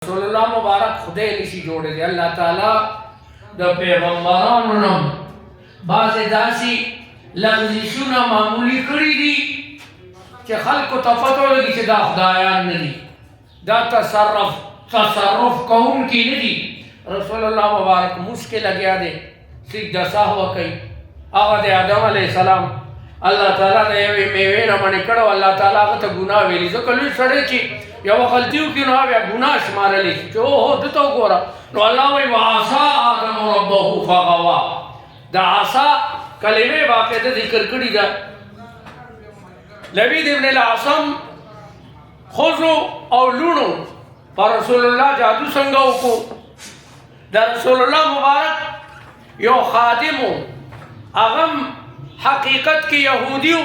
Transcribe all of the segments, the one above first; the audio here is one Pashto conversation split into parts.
رسول الله مبارک خدای نشي جوړې الله تعالی د پیغمبرانو نوم بعض داسي لغزشونه معمولی کړی دي چې خلکو ته پته ولګي چې دا خدایان نه دي، دا تصرف کوونکي نه دي. رسول الله مبارک مشکل لګیا دی سجده سهو کوي، هغه د آدم علیه السلام الله تعالی د یوې میوې نه منع کړو، الله تعالی هغه ته ګناه ویلي. ځکه لوی سړی چې یوه غلطي وکړي نو بیا ګناه شمارلی شي چې اوهو ده ته وګوره. نو الله وایي وعصا آدم ربه فغوا. د عصا کلمې باقاعده ذکر کړي ده. لبید ابن العاصم ښځو او لوڼو په رسول الله جادو څنګه وکړو. د رسول الله مبارک یو خادم و، هغه حقیقت کې یهودي و،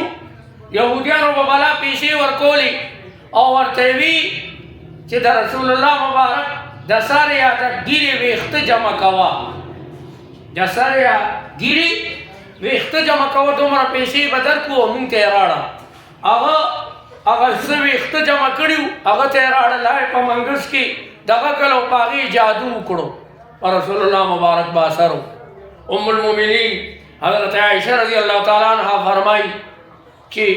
یهودیانو به بلا پیسې ورکولې او ورته وي چې د رسول الله مبارک د سر یا د ګیرې ویښته جمع کوه، د سر یا ګیرې ویښته جمع کوه، دومره پیسې به درکړو او مونږ ته یې راوړه. هغه څه ویښته جمع کړي وو هغه ته یې راوړله په منګس کې دغه کړه او په هغې جادو وکړو. رسول الله مبارک با اثر و. ام المؤمنین حضرت عائشہ رضی اللہ تعالیٰ عنہ فرمائی کہ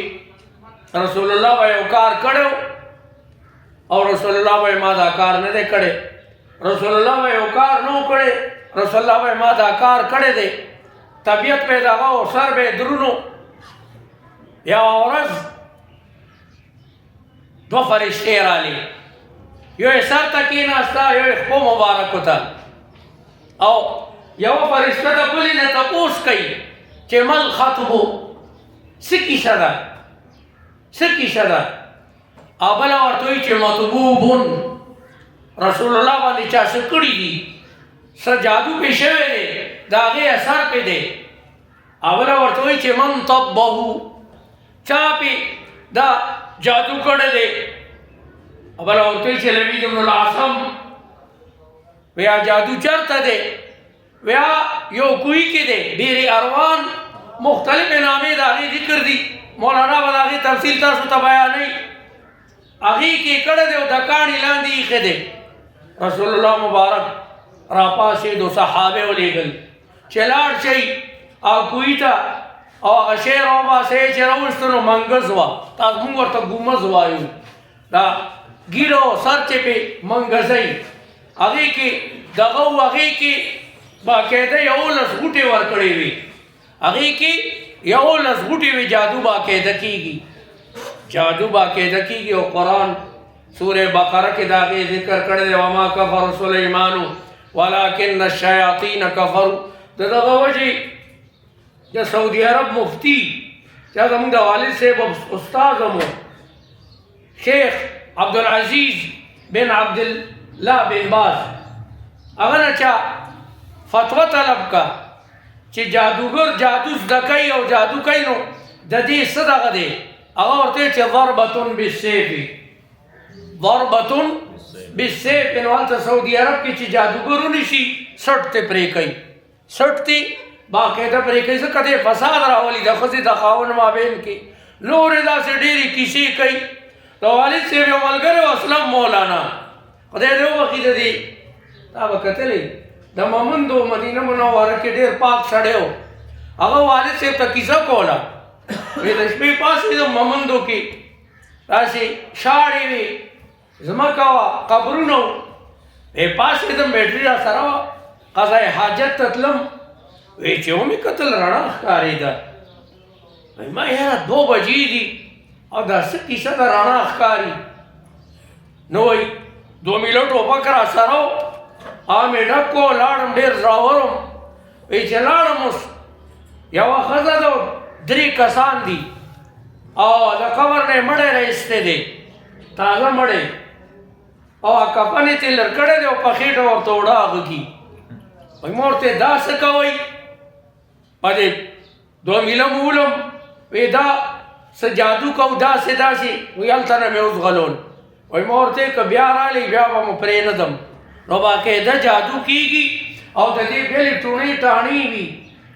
رسول اللہ با یو کار کڑو اور رسول اللہ با ما دا کار نہ دے کڑے، رسول اللہ با یو کار نو کڑے، رسول اللہ با ما دا کار کڑے دے. طبیعت پیدا ہو سر بے درونو یا عورض دو فرشتے رالی، یو سر تکی ناستا یو اخپو مبارک ہوتا او یو فرشتہ د بلې نه تپوس کوي چې مل خطبو څه کیسه ده څه کیسه ده، او بله ورته وایي چې مطبوبون رسول الله باندې چا څه کړي دي، څه جادو پې شوی دی د هغې اثر پې دی. او بله ورته وایي چې من طبهو چا پې دا جادو کړی دی. او بله ورته وایي چې لبید ابن العاصم ویا جادو چرته دی، ویا یو کوئی کې دی، ډېرې اروان مختلف نامې د هغې ذکر دي، مولانا به د هغې تفصیل تاسو ته بیانوي. هغې کې کړی دی او د کاڼي لاندې ایښی دی. رسول الله مبارک راپاڅېد او صحابه ولېږل چې لاړ شئ او کوی ته او هغه شی راوباسئ چې راوویسته نو منګز وه، تاسو مونږ ورته ګومز وایو، دا ګیډه او سر چې پې منګزئ هغې کې دغه و، هغې کې باقاعده 11 غوټې ورکړې وي، هغې کې 11 غوټې وي. جادو باقاعده کېږي، جادو باقاعده کېږي. او قرآن سورہ بقره کې د هغې ذکر کړی دی وما کفر سلیمان ولکن الشیاطین کفروا. د دغه وجې د سعودي عرب مفتی چې زموږ د والد صاحب استاد هم شیخ عبدالعزیز بن عبدالله بن باز، هغه نه چا فتوا طلب کا چې جادوګر جادو زده کوي او جادو کوي نو د دې څه دغه دی، هغه ورته چې ضربة بالسیف، ضربة بالسیف. نو هلته سعودي عرب کې چې جادوګر ونیسي سټ ته پرې کوي، سټ ته باقاعده پرې کوي، ځکه دی فساد راولي د ښځې د خاوند مابین کې. نورې داسې ډېرې کیسې کوي. د والد صاحب یو ملګری و اسلم مولانا، خدای دې وبخښي د دې تا به کتلی د ممندو مدینه منوره کې ډېر پاک سړی و. هغه والد صاحب ته کیسه کوله، وی د شپې پاڅېدم ممندو کې داسې شاړې وې، ځمکه وه، قبرونه و، پاڅېدم بیټري را سره وه، قضای حاجت ته تلم، وی چې ومې کتل رڼا ښکارېده، وی ما یاره 2 بجې دي او دا څه کیسه ده رڼا ښکاري. نو وی 2 میله ټوپک را سره و، مې ډک کړو، لاړم، ډېر زړور وم. وی چې لاړم اوس یوه ښځه ده 3 کسان دي او د قبر نه یې مړی راایستی دی، تازه مړی، او کفن یې ترې لر کړی دی او په خېټه ورته اوړه هغه کي. وی ما ورته دا څه کوئ په دې 2 میله مو ولم، وی دا څه جادو کوو داسې داسې، وی هلته نه مې اوس غلول. وی ما ورته که بیا رالی بیا به مو پرېنږدم. نو باقاعده جادو کېږي او د دې بېلې ټوڼې ټاڼې وي،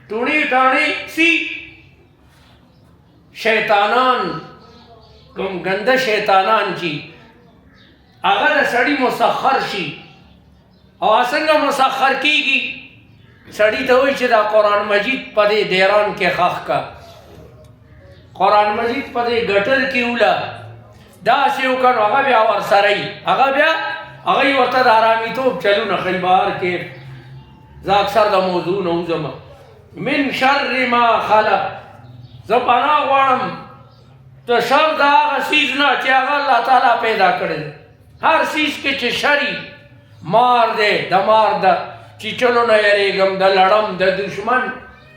ټوڼې ټاڼې سی شیطانان کوم ګنده شیطانان چې هغه د سړي مسخر شي. او څنګه مسخر کیږي؟ سړي ته وایي چې دا قرآن مجید په دې ډیران کې خښ کا، قرآن مجید په دې ګټر کې وله، داسې وکړ. هغه بیا ورسره وي، هغه یې ورته د ارامېتوب چلونه ښایي بهر کې. زه اکثر د موضوع نه وځم. من شر ما خلق، زه پناه غواړم د شر د هغه څیز نه چې هغه الله تعالی پیدا کړی دی. هر څیز کې چې شري مار دی، د مار د چیچلو نه یېرېږم، د لړم، د دشمن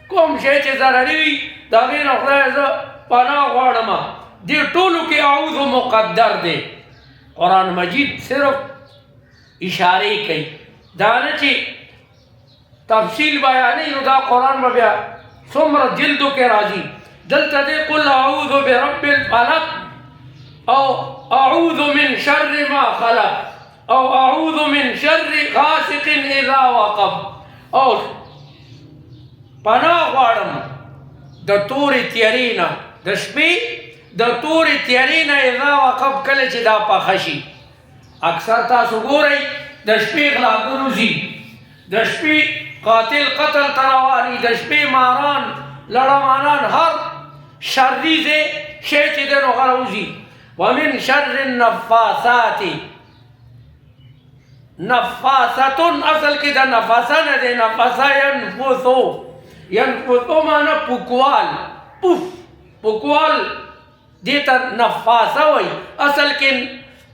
کوم شی چې ضرري وي د هغې نه خدای زه پناه غواړم. دې ټولو کې اعوذ مقدر دی. قرآن مجید صرف اشارې کوي، دا نه چې تفصیل بیانوي. نو دا قرآن به بیا څومره جلدو کې راځي. دلته دی قل اعوذ برب الفلق او اعوذ من شر ما خلق او اعوذ من شر غاسق اذا وقب، او پناه غواړم د تورې تیارې نه، د شپې د تورې تیارې نه اذا وقب، کله چې دا پخه شي. اکثر تاسو ګورئ د شپې غلاګانو ځي، د شپې قاتل قتل ته رواني، د شپې ماران لړمانان، هر شري شی چې دی نو هغه راوځي. ومن شر النفاثات، نفاثتون اصل کې د نفاسه نه دی، نفاسه ینفثو معنی پوکوال، پوکوال دې ته نفاسه وایي. اصل کې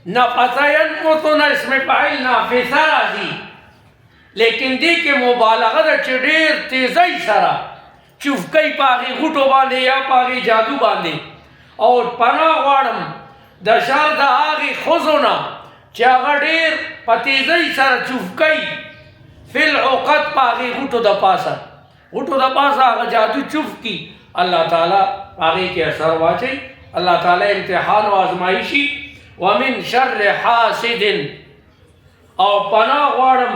نفاسه ینفثو نه اسم فاعل نافثه راځي، لیکن دې کې مبالغه ده چې ډېر تیزۍ سره چوفکۍ په هغې غوټو باندې یا په هغې جادو باندې. او پناه غواړم د شر د هغې ښځو نه چې هغه ډېر په تیزۍ سره چوفکۍ فی العقد په هغې غوټو د پاسه، غوټو د پاسه هغه جادو چوف کی. الله تعالی هغې کې اثر واچوي، الله تعالی امتحان و ازمایشي. ومن شر حاسد، او پناه غواړم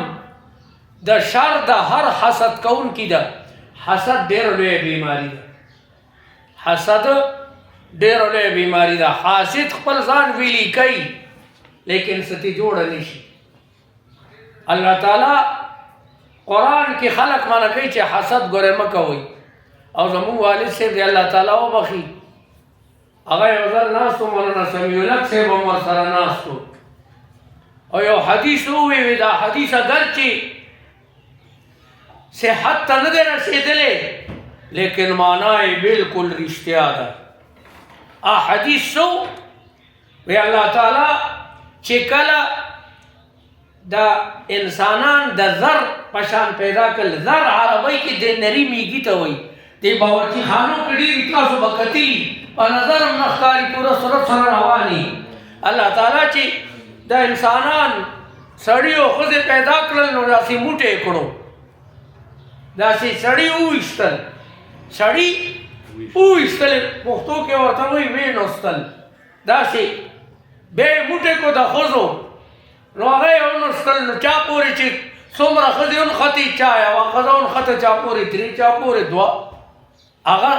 د شر د هر حسد کوونکي ده. حسد ډېره لویه بیماري ده، حسد ډېره لویه بیماري ده. حاسد خپل ځان ویلي کوي لیکن ستې جوړه نشي. الله تعالی قرآن کې خلق منع کوي چې حسد ګورې مه کوئ. او زموږ والد صاحب دی الله تعالی وبخي، هغه یو ځل ناستو، مولانا سمیع الحق صاحب هم ورسره ناستو، او یو حدیث وویل. دا حدیث اگرچې صحت ته نه دی رسېدلی لیکن معنا یې بالکل رښتیا ده. حدیث څو وی الله تعالی چې کله د انسانان د زر په شان پیدا کړل، زر عربی کې د نري میږي ته وایي. د باورچي خانو کې ډېرې تاسو به کتلي، په نظر هم نه ښکاري، پوره صورت سره رواني. الله تعالی چې د انسانان سړي او ښځې پیدا کړل نو داسې موټی یې کړو، داسې سړي وویشتل، سړي وویشتل، پښتو کې ورته وایي وینوستل، داسې بیا یې موټی کړو د ښځو. نو هغه یې ونوستل، نو چا پورې چې څومره ښځې ونښتې، چا یوه ښځه ونښته، چا پورې درې، چا پورې دوه. هغه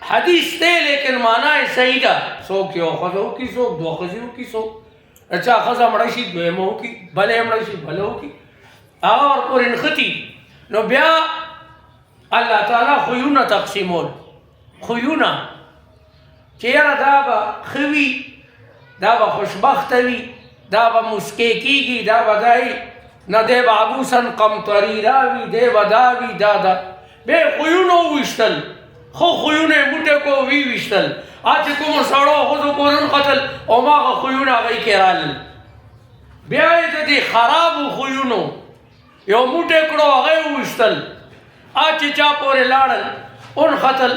حدیث دی لیکن معنا یې صحیح ده. څوک یو ښځه وکړي، څوک دوه ښځې وکړي، څوک چا ښځه مړه شي دویمه وکړي، بله یې مړه شي بله وکړي، هغه ورپورې نښتي. نو بیا الله تعالی خویونه تقسیمول، خویونه چې یاره دا به ښه وي، دا به خوشبخته وي، دا به مسکې کېږي، دا به دایي نه، دی به عبوسن قمطرېره وي، دی به دا وي، دا بیا یې خویونه وویشتل، خو خویونه یې موټی کو ویویشتل. چې کومو سړو ښځو پورې ونښتل هماغه خویونه هغې کې رالل. بیا یې د دې خرابو خویونو یو موټی کړو، هغه یې وویشتل. چې چا پورې لاړل ونښتل.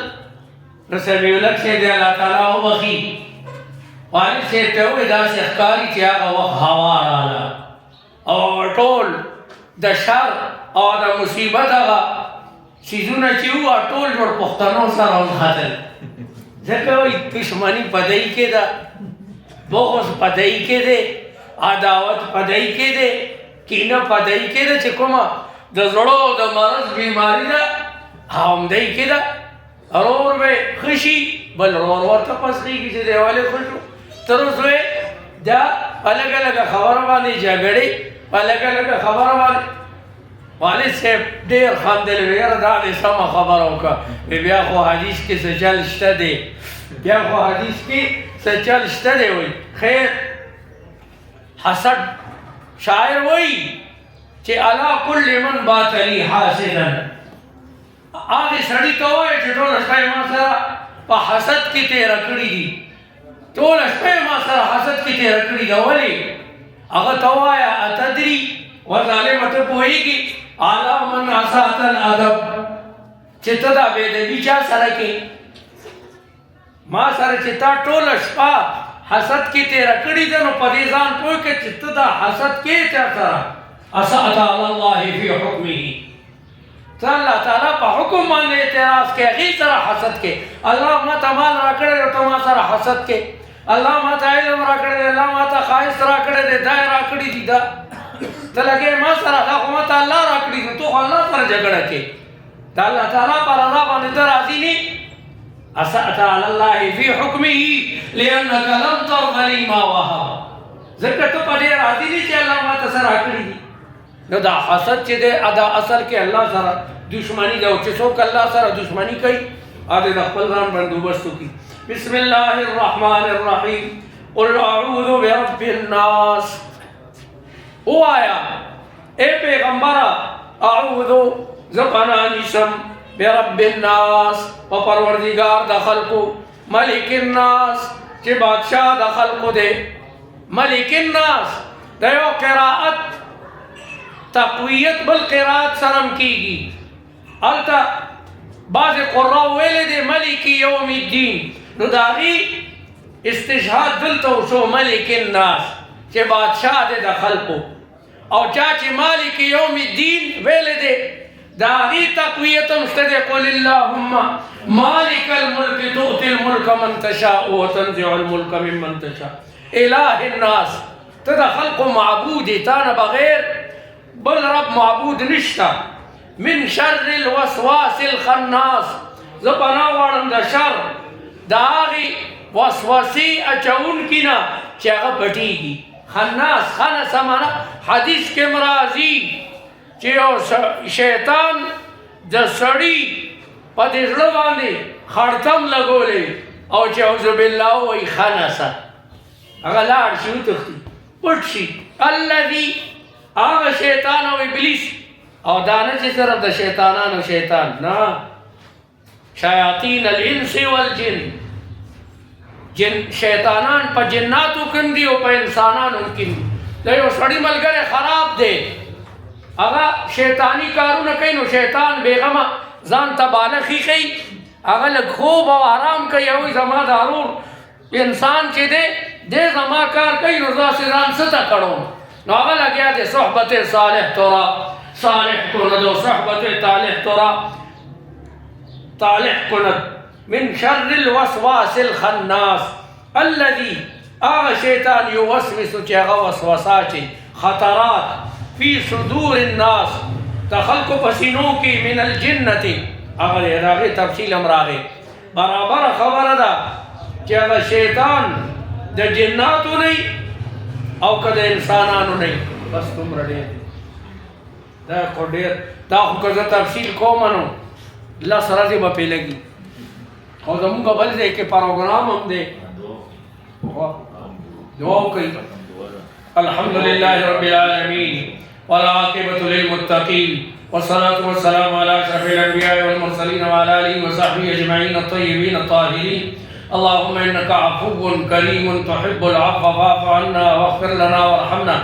نو سمیع الحق صاحب دی الله تعالی وبخي، والد صاحب ته ووایي داسې ښکاري چې هغه وخت هوا راله او ټول د شر او د مصیبت هغه څیزونه چې وو ټول جوړ پښتنو سره ونښتل. ځکه وایي دښمني په دی کې ده، بغض په دی کې دی، عداوت په دی کې دی، کینه په دی کې ده، چې کومه د زړو د مرض بیماري ده همدی کې ده. ورور به ښه شي بل ورور ورته پسخېږي چې دی ولې ښه شو. تر اوسه دا الګ الګ خبره باندې جګړې الګ الګ خبره باندې والد صاحب ډېر خندل ویره دا دې سمه خبره وکړه بیا خو حدیث کې څه چل شته دی بیا خو حدیث کې څه چل شته دی وایي خیر حسد شاعر وایي چې علا کل من بات لی حاسدا هغې سړي ته ووایه چې ټوله شپه یې ما سره په حسد کې تېره کړي دي ټوله شپه یې ما سره حسد کې تېره کړي ده ولې هغه ته ووایه اتدري وظالمه ته پوهېږي علی من اساءت الادب چې ته دا بېادبي چا سره کې ما سره چې تا ټوله شپه حسد کې تېره کړي ده نو په دې ځان پوه کړه چې ته دا حسد کې چا سره اساءت علی الله فی حکمه ته الله تعالی په حکم باندې اعتراض کې هغې سره حسد کې الله ما ته مال راکړی او ته ما سره حسد کې الله ما ته علم راکړی دی الله ما ته ښایست راکړی دی دا یې راکړي دي دا ته لګې ما سره دا خو ما ته الله راکړي دي تو خو الله سره جګړه کې د الله تعالی په رضا باندې ته راضي نه اسأت علی الله فی حکمه لأنک لم ترض لی ما وهب ځکه ته په دې راضي نه چې الله ما ته څه راکړي دي نو دا حسد چې دی دا اصل کې الله سره دشمني ده او چې څوک الله سره دشمني کوي هغه د خپل ځان بندوبست وکړي بسم الله الرحمن الرحیم قل اعوذ برب الناس ووایا اے پیغمبره اعوذ زه پناه نیسم برب الناس په پروردګار د خلقو ملک الناس چې بادشاه د خلقو دی ملک الناس د یو قرائت تقویت بالقرات سرم کیږي البته بعض قراء ویلي دي ملک یوم الدین نو د هغې استشهاد دلته وشو ملک الناس چې بادشاه دی د خلقو او چا چې مالک یوم الدین ویلي دی د هغې تقویت هم شته دی قل اللهم مالک الملک تؤتي الملک من تشاء وتنزع الملک ممن تشاء اله الناس ته د خلقو معبود یې تا نه بغیر بل رب معبود نشتا من شر الوسواس الخناس زه پناه غواړم د شر د هغې وسوسې اچونکي نه چې هغه پټېږي خناس خنس معنا حدیث کې م راځي چې یو شیطان د سړي په دې زړه باندې خړتم لګولی او چې اعوذ بالله وایي خنسه هغه لاړ شي وتښتي پټ شي الذي هغه شیطان او ابلیس او دا نه چې صرف د شیطانانو شیطان نه شیاطین الانس والجن جن شیطانان په جناتو کې دي او په انسانانو کې دي د یو سړي ملګری خراب دی هغه شیطانی کارونه کوي نو شیطان بېغمه ځان ته بالغي کوي هغه لږ خوب او آرام کوي او زما ضرور انسان چې دی دی زما کار کوي نو داسې ځان څه ته کړو نو هغه لګیا دی صحبت صالح تورا صالح کند و صحبت طالح تورا طالح کند من شر الوسواس الخناس الذي آغا شیطان یوسوس چې هغه وسوسه چې خطرات فی صدور الناس تخلق پسینو کی من الجنة هغه د هغې تفصیل هم راغی برابره خبره ده چې هغه شیطان د جناتو نه او که د انسانانو نه بس دومره ډېر دا خو ډېر دا خو که زه تفصیل کوم نو لس ورځې به پرې لګي او زمونږ بل ځای کې پروګرام هم دی دعا وکړئ الحمد لله رب العالمين والعاقبة للمتقين والصلاة والسلام على أشرف الأنبياء والمرسلين وعلى آله وصحبه أجمعين الطيبين الطاهرين اللهم إنك عفو كريم تحب العفو فاعف عنا واغفر لنا وارحمنا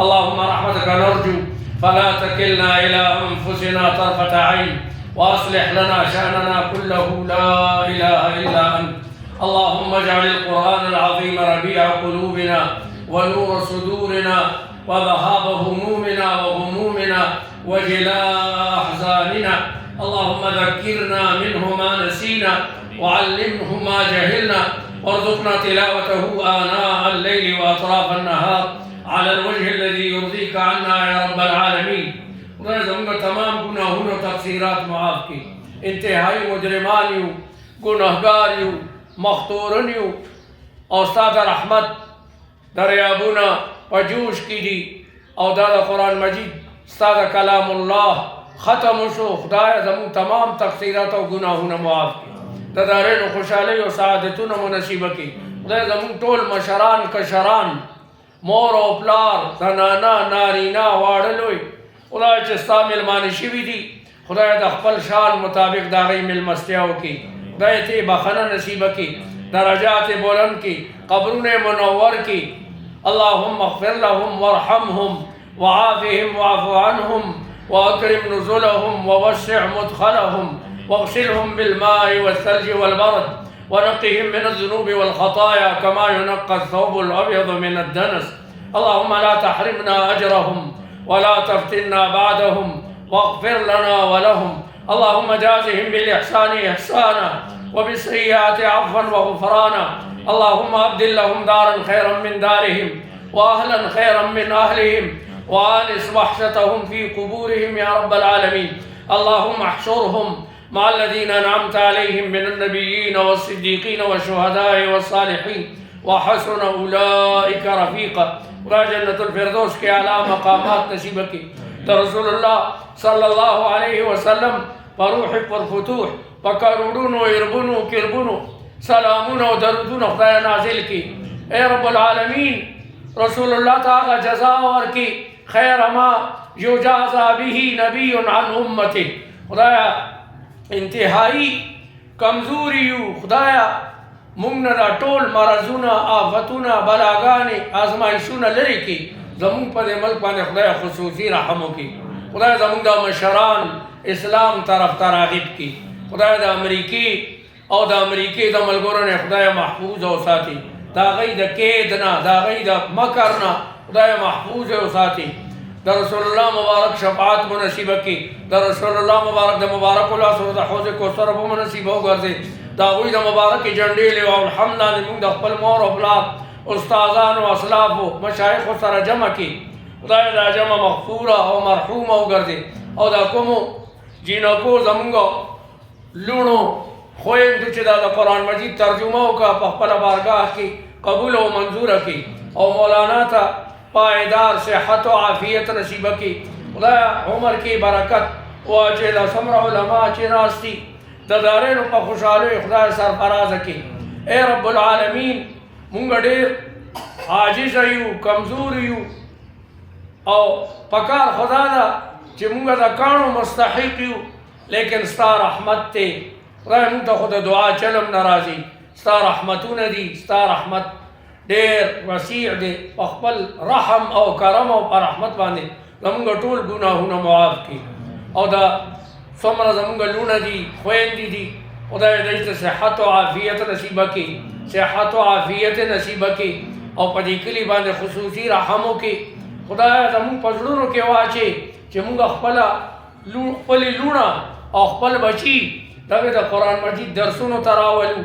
اللهم رحمتك نرجو فلا تكلنا إلى أنفسنا طرفة عين وأصلح لنا شأننا كله لا إله إلا أنت اللهم اجعل القرآن العظيم ربيع قلوبنا ونور صدورنا وذهاب همومنا وغمومنا وجلاء أحزاننا اللهم ذكرنا منه ما نسينا وعلمه ما جهلنا وارزقنا تلاوته آناء الليل وأطراف النهار على الوجه الذي يرضيك عنا يا رب العالمين ورزقنا تمام گناهون و تقصیرات معاف کی انتہائی مجرمان یو گناہگار یو مختورن یو او استاد رحمت دریابونه په جوش کې دي او دا د قرآن مجید ستا د کلام الله ختم شو. خدایه زموږ تمام تقصیرات او ګناهونه معاف کړي، د دارینو خوشحالۍ او سعادتونه مو نصیبه کړي. خدای زموږ ټول مشران کشران، مور او پلار، زنانه نارینه واړه لوی، خدای چې ستا میلمانه شوي دي، خدای د خپل شان مطابق د هغوی میلمستیا وکړي. خدای ته بخنه نصیبه کړي، درجات بلند کړي، قبرونه منور کړي. اللهم اغفر لهم وارحمهم وعافهم واعف عنهم واكرم نزلهم ووسع مدخلهم واغسلهم بالماء والثلج والبرد ونقهم من الذنوب والخطايا كما ينقى الثوب الابيض من الدنس. اللهم لا تحرمنا اجرهم ولا تفتنا بعدهم واغفر لنا ولهم. اللهم جازهم بالاحسان احسانا وبالسيئات عفوا وغفرانا. اللهم ابدل لهم دارا خيرا من دارهم واهلا خيرا من اهلهم وآنس وحشتهم في قبورهم يا رب العالمين. اللهم احشرهم مع الذين أنعمت عليهم من النبيين والصديقين والشهداء والصالحين وحسن أولئك رفيقا. جنة الفردوس کے اعلیٰ مقامات نصیب کی. رسول اللہ صلی اللہ علیہ وسلم پروح پر فتوح پکرودون و اربون و کربون سلامون و درودون خدای نازل کی. اے رب العالمین رسول اللہ تعالی جزا اور کی خیر ما یجازا به نبی عن امته. خدایا انتہائی کمزوریو خدایا مونږ نه دا ټول مرضونه آفتونه بلاګانې ازمایښتونه لرې کړي. زمونږ په دې ملک باندې خدای خصوصي رحم وکړي. خدای زمونږ دا مشران اسلام طرف ته راغب کړي. خدای د امریکې او د امریکې د ملګرو نه خدای محفوظ او ساتي. د هغوی د قید نه د هغوی د مکر نه خدای محفوظ او ساتي. د رسول الله مبارک شفاعت مو نصیبه کړي. د رسول الله مبارک د مبارک لاسو د حوض کوثر به مو نصیبه وګرځي. د هغوی د مبارکې جنډې لیوا الحمد لله موږ د خپل مور او پلار استادانو اسلافو مشایخو سره جمع کړي. خدای دا جمع مغفوره او مرحومه وګرځي. او دا کومو جینکو زمونږ لوڼو خویندو چې دا د قرآن مجید ترجمه وکړه په خپله بارګاه کې قبول او منظوره کړي. او مولانا ته پایدار صحت و عافیت نصیبه کړي. خدای عمر کې برکت واچوي. دا څومره علما چې ناست دي د دارینو په خوشحالیو خدای سرفرازه کړي. اے رب العالمین مونږ ډېر عاجزه یو، کمزور یو، او پکار خدا ده چې مونږ د کاڼو مستحق یو، لیکن ستا رحمت دی. خدای مونږ ته خو د دعا چلم نه راځي. ستا رحمتونه دي، ستا رحمت ډېر وسیع دی. په خپل رحم او کرم او په رحمت باندې زمونږ ټول ګناهونه معاف کړي. او دا څومره زمونږ لوڼه دي خویندې دي خدای دوی ته صحت او عافیت نصیبه کړي. صحت او عافیت نصیبه کړي او په دې کلي باندې خصوصي رحم وکړي. خدای زمونږ په زړونو کې واچي چې مونږ خپلې لوڼه او خپل بچي دغه د قرآن مجید درسونو ته راولو.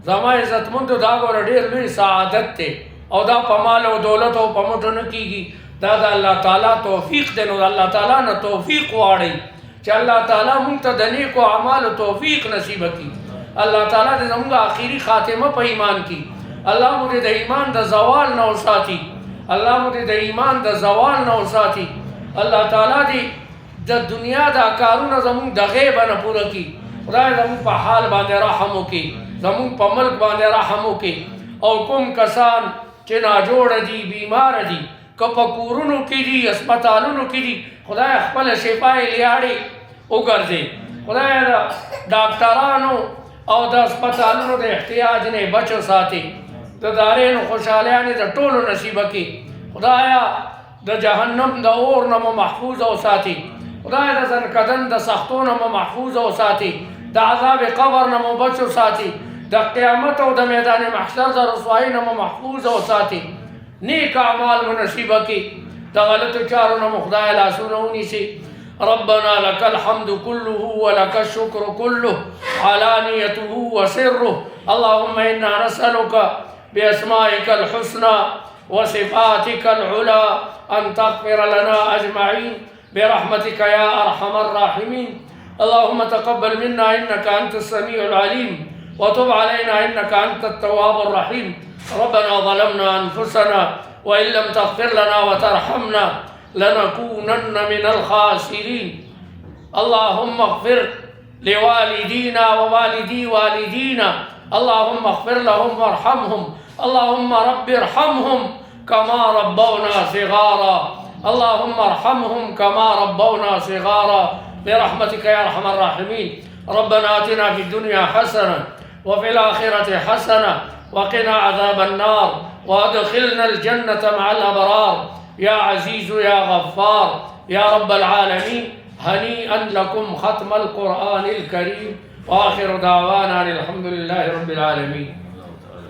زما عزتمندو دا ګوره ډېر لوی سعادت دی. او دا په مال او دولت او په موټو نه کېږي. دا د الله تعالی توفیق دی. نو د الله تعالی نه توفیق غواړئ چې الله تعالی مونږ ته د نیکو اعمالو توفیق نصیبه کړي. الله تعالی دې زموږ آخري خاتمه په ایمان کړي. الله مو دې د ایمان د زوال نه وساتي. الله مو دې د ایمان د زوال نه وساتي. الله تعالی دې د دنیا دا کارونه زموږ د غیبه نه پوره کړي. خدای زموږ په حال باندې رحم وکړي. زموږ په ملک باندې رحم وکړي. او کوم کسان چې ناجوړه دي، بیماره دي، که په کورونو کې دي، اسپتالونو کې دي، خدای خپله شفای لیاړې وګرځي. خدای د ډاکټرانو او د اسپتالونو د احتیاج نه بچو ساتي. د دارینو خوشحالیانې د ټولو نصیبه کړي. خدایا د جهنم د اور نه مو محفوظ او ساتي. خدای د زنکدن د سختو نه مو محفوظ او ساتي. د عذاب قبر نه مو بچو ساتي. د قیامت او د میدان محشر د رسوایۍ نه مو محفوظ او ساتي. نیک اعمال مو نصیبه کړي. د غلطو چارو نه مو خدای لاسونه ونیسي. ربنا لك الحمد كله ولك الشكر كله علانيته وسره. اللهم إنا نسألك بأسمائك الحسنى وصفاتك العلى أن تغفر لنا أجمعين برحمتك يا أرحم الراحمين. اللهم تقبل منا إنك أنت السميع العليم وتب علينا إنك أنت التواب الرحيم. ربنا ظلمنا أنفسنا وإن لم تغفر لنا وترحمنا لنكونن من الخاسرين. اللهم اغفر لوالدينا ووالدي والدينا، اللهم اغفر لهم وارحمهم، اللهم رب ارحمهم كما ربونا صغارا، اللهم ارحمهم كما ربونا صغارا برحمتك يا أرحم الراحمين. ربنا آتنا في الدنيا حسنة وفي الآخرة حسنة وقنا عذاب النار وادخلنا الجنة مع الأبرار يا عزيز يا غفار يا رب العالمين. هنيئا لكم ختم القرآن الكريم، وآخر دعوانا الحمد لله رب العالمين.